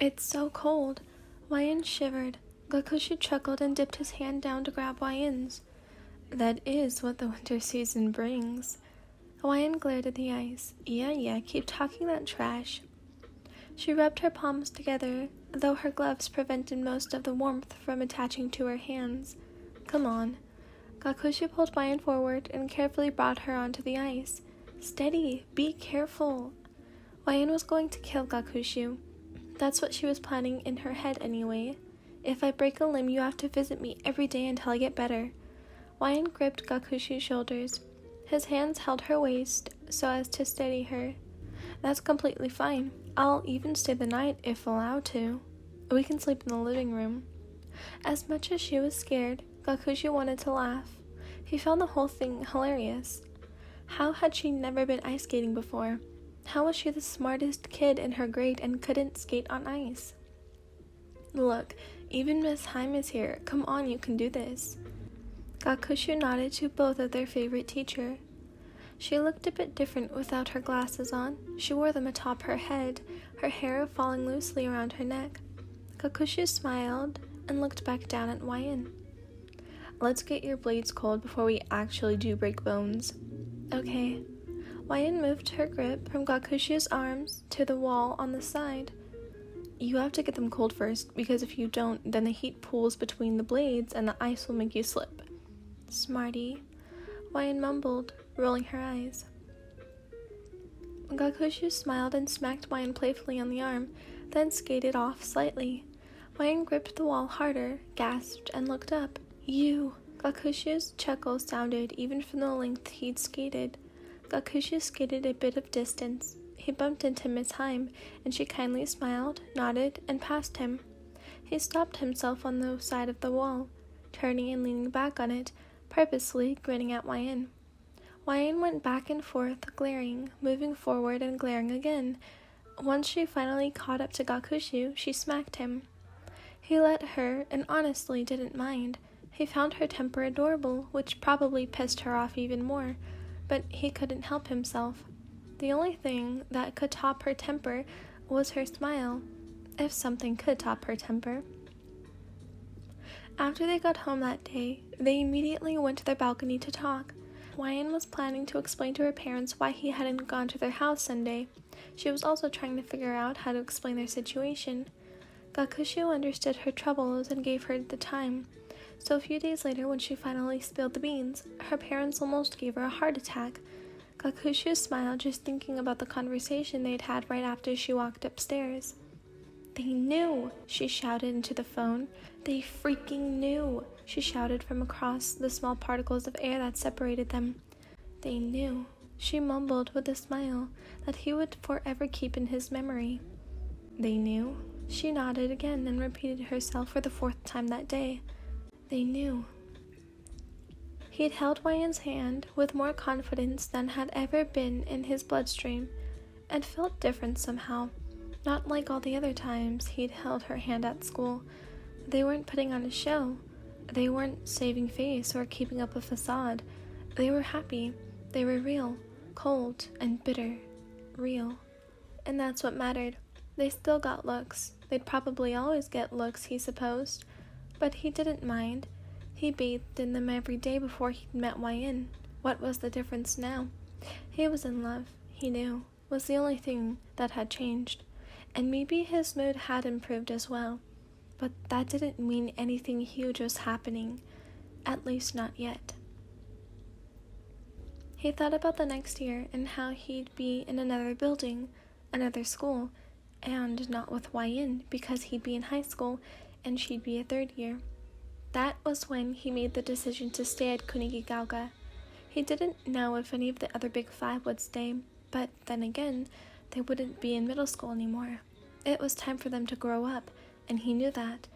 It's so cold. Hwayeon shivered. Gakushu chuckled and dipped his hand down to grab Hwayeon's. That is what the winter season brings. Hwayeon glared at the ice. Yeah, keep talking that trash. She rubbed her palms together, though her gloves prevented most of the warmth from attaching to her hands. Come on. Gakushu pulled Hwayeon forward and carefully brought her onto the ice. Steady, be careful. Hwayeon was going to kill Gakushu. That's what she was planning in her head anyway. If I break a limb, you have to visit me every day until I get better. Hwayeon gripped Gakushu's shoulders. His hands held her waist so as to steady her. That's completely fine. I'll even stay the night if allowed to. We can sleep in the living room. As much as she was scared, Gakushu wanted to laugh. He found the whole thing hilarious. How had she never been ice skating before? How was she the smartest kid in her grade and couldn't skate on ice? Look, even Miss Haim is here. Come on, you can do this. Gakushu nodded to both of their favorite teacher. She looked a bit different without her glasses on. She wore them atop her head, her hair falling loosely around her neck. Gakushu smiled and looked back down at Hwayeon. Let's get your blades cold before we actually do break bones. Okay. Hwayeon moved her grip from Gakushu's arms to the wall on the side. You have to get them cold first, because if you don't, then the heat pools between the blades and the ice will make you slip. Smarty, Hwayeon mumbled, rolling her eyes. Gakushu smiled and smacked Hwayeon playfully on the arm, then skated off slightly. Hwayeon gripped the wall harder, gasped, and looked up. You! Gakushu's chuckle sounded even from the length he'd skated. Gakushu skated a bit of distance. He bumped into Miss Haim, and she kindly smiled, nodded, and passed him. He stopped himself on the side of the wall, turning and leaning back on it, purposely grinning at Hwayeon. Hwayeon went back and forth, glaring, moving forward and glaring again. Once she finally caught up to Gakushu, she smacked him. He let her, and honestly didn't mind. He found her temper adorable, which probably pissed her off even more, but he couldn't help himself. The only thing that could top her temper was her smile, if something could top her temper. After they got home that day, they immediately went to their balcony to talk. Hwayeon was planning to explain to her parents why he hadn't gone to their house Sunday. She was also trying to figure out how to explain their situation. Gakushu understood her troubles and gave her the time. So a few days later, when she finally spilled the beans, her parents almost gave her a heart attack. Gakushu smiled just thinking about the conversation they'd had right after she walked upstairs. They knew, she shouted into the phone. They freaking knew, she shouted from across the small particles of air that separated them. They knew, she mumbled with a smile, that he would forever keep in his memory. They knew, she nodded again and repeated herself for the 4th time that day. They knew. He'd held Hwayeon's hand with more confidence than had ever been in his bloodstream, and felt different somehow. Not like all the other times he'd held her hand at school. They weren't putting on a show. They weren't saving face or keeping up a facade. They were happy. They were real, cold and bitter. Real. And that's what mattered. They still got looks. They'd probably always get looks, he supposed. But he didn't mind. He bathed in them every day before he'd met Hwayeon. What was the difference now? He was in love, he knew, was the only thing that had changed. And maybe his mood had improved as well. But that didn't mean anything huge was happening. At least not yet. He thought about the next year and how he'd be in another building, another school, and not with Hwayeon because he'd be in high school and she'd be a 3rd year. That was when he made the decision to stay at Kunigagaoga. He didn't know if any of the other big 5 would stay, but then again, they wouldn't be in middle school anymore. It was time for them to grow up, and he knew that.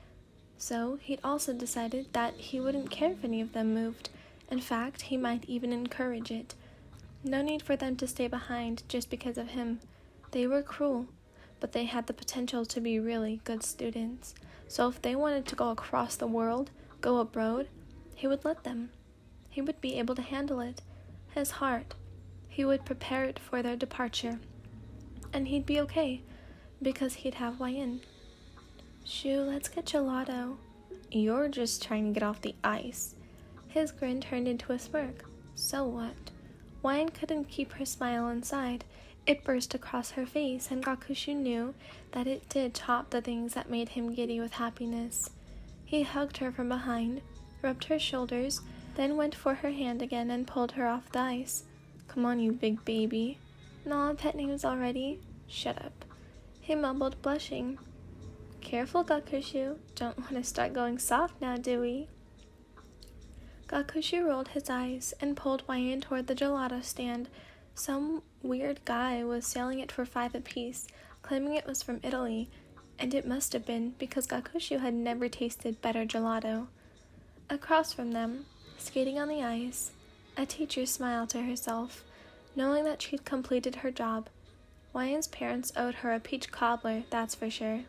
So he'd also decided that he wouldn't care if any of them moved. In fact, he might even encourage it. No need for them to stay behind just because of him. They were cruel, but they had the potential to be really good students. So if they wanted to go across the world, go abroad, he would let them. He would be able to handle it. His heart. He would prepare it for their departure. And he'd be okay, because he'd have Hwaein. Shoo, let's get gelato. You're just trying to get off the ice. His grin turned into a smirk. So what? Hwaein couldn't keep her smile inside. It burst across her face, and Gakushu knew that it did top the things that made him giddy with happiness. He hugged her from behind, rubbed her shoulders, then went for her hand again and pulled her off the ice. Come on, you big baby. Nah, pet names already. Shut up. He mumbled, blushing. Careful, Gakushu. Don't want to start going soft now, do we? Gakushu rolled his eyes and pulled Hwaein toward the gelato stand. Some weird guy was selling it for 5 apiece, claiming it was from Italy, and it must have been because Gakushu had never tasted better gelato. Across from them, skating on the ice, a teacher smiled to herself, knowing that she'd completed her job. Hwaein's parents owed her a peach cobbler, that's for sure.